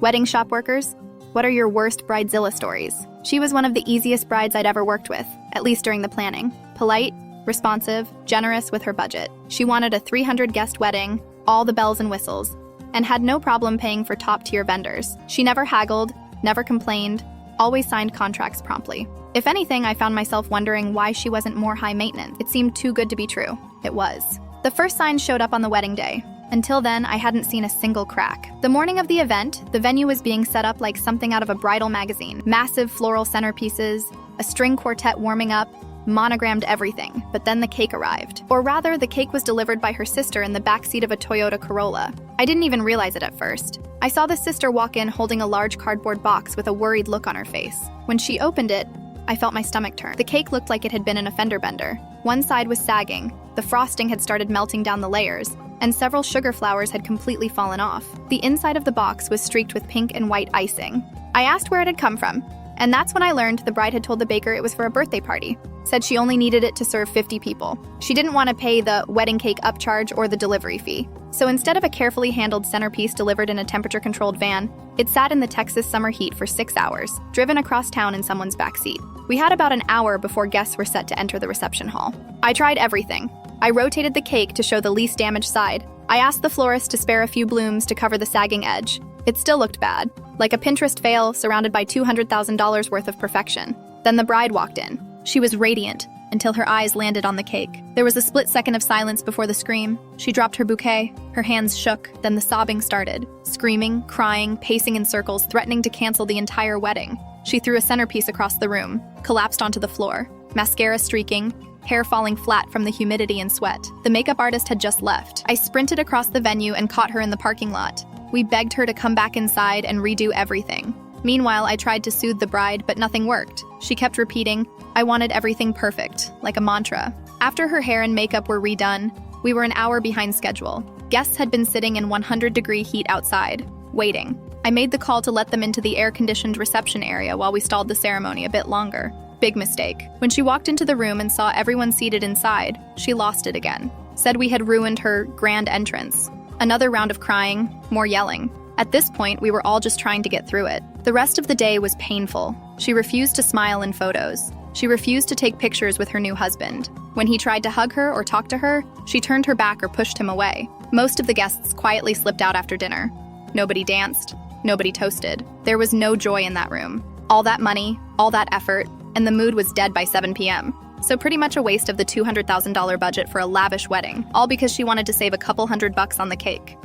Wedding shop workers, what are your worst bridezilla stories? She was one of the easiest brides I'd ever worked with, at least during the planning. Polite, responsive, generous with her budget. She wanted a 300-guest wedding, all the bells and whistles, and had no problem paying for top-tier vendors. She never haggled, never complained, always signed contracts promptly. If anything, I found myself wondering why she wasn't more high maintenance. It seemed too good to be true. It was. The first signs showed up on the wedding day. Until then, I hadn't seen a single crack. The morning of the event, the venue was being set up like something out of a bridal magazine. Massive floral centerpieces, a string quartet warming up, monogrammed everything. But then the cake arrived. Or rather, the cake was delivered by her sister in the backseat of a Toyota Corolla. I didn't even realize it at first. I saw the sister walk in holding a large cardboard box with a worried look on her face. When she opened it, I felt my stomach turn. The cake looked like it had been in a fender bender. One side was sagging, the frosting had started melting down the layers, and several sugar flowers had completely fallen off. The inside of the box was streaked with pink and white icing. I asked where it had come from, and that's when I learned the bride had told the baker it was for a birthday party. Said she only needed it to serve 50 people. She didn't want to pay the wedding cake upcharge or the delivery fee. So instead of a carefully handled centerpiece delivered in a temperature-controlled van, it sat in the Texas summer heat for 6 hours, driven across town in someone's backseat. We had about an hour before guests were set to enter the reception hall. I tried everything. I rotated the cake to show the least damaged side. I asked the florist to spare a few blooms to cover the sagging edge. It still looked bad, like a Pinterest fail surrounded by $200,000 worth of perfection. Then the bride walked in. She was radiant until her eyes landed on the cake. There was a split second of silence before the scream. She dropped her bouquet. Her hands shook. Then the sobbing started. Screaming, crying, pacing in circles, threatening to cancel the entire wedding. She threw a centerpiece across the room, collapsed onto the floor, mascara streaking, hair falling flat from the humidity and sweat. The makeup artist had just left. I sprinted across the venue and caught her in the parking lot. We begged her to come back inside and redo everything. Meanwhile, I tried to soothe the bride, but nothing worked. She kept repeating, I wanted everything perfect, like a mantra. After her hair and makeup were redone, we were an hour behind schedule. Guests had been sitting in 100-degree heat outside, waiting. I made the call to let them into the air-conditioned reception area while we stalled the ceremony a bit longer. Big mistake. When she walked into the room and saw everyone seated inside, she lost it again. Said we had ruined her grand entrance. Another round of crying, more yelling. At this point, we were all just trying to get through it. The rest of the day was painful. She refused to smile in photos. She refused to take pictures with her new husband. When he tried to hug her or talk to her, she turned her back or pushed him away. Most of the guests quietly slipped out after dinner. Nobody danced. Nobody toasted. There was no joy in that room. All that money, all that effort, and the mood was dead by 7 p.m. So pretty much a waste of the $200,000 budget for a lavish wedding, all because she wanted to save a couple $100 on the cake.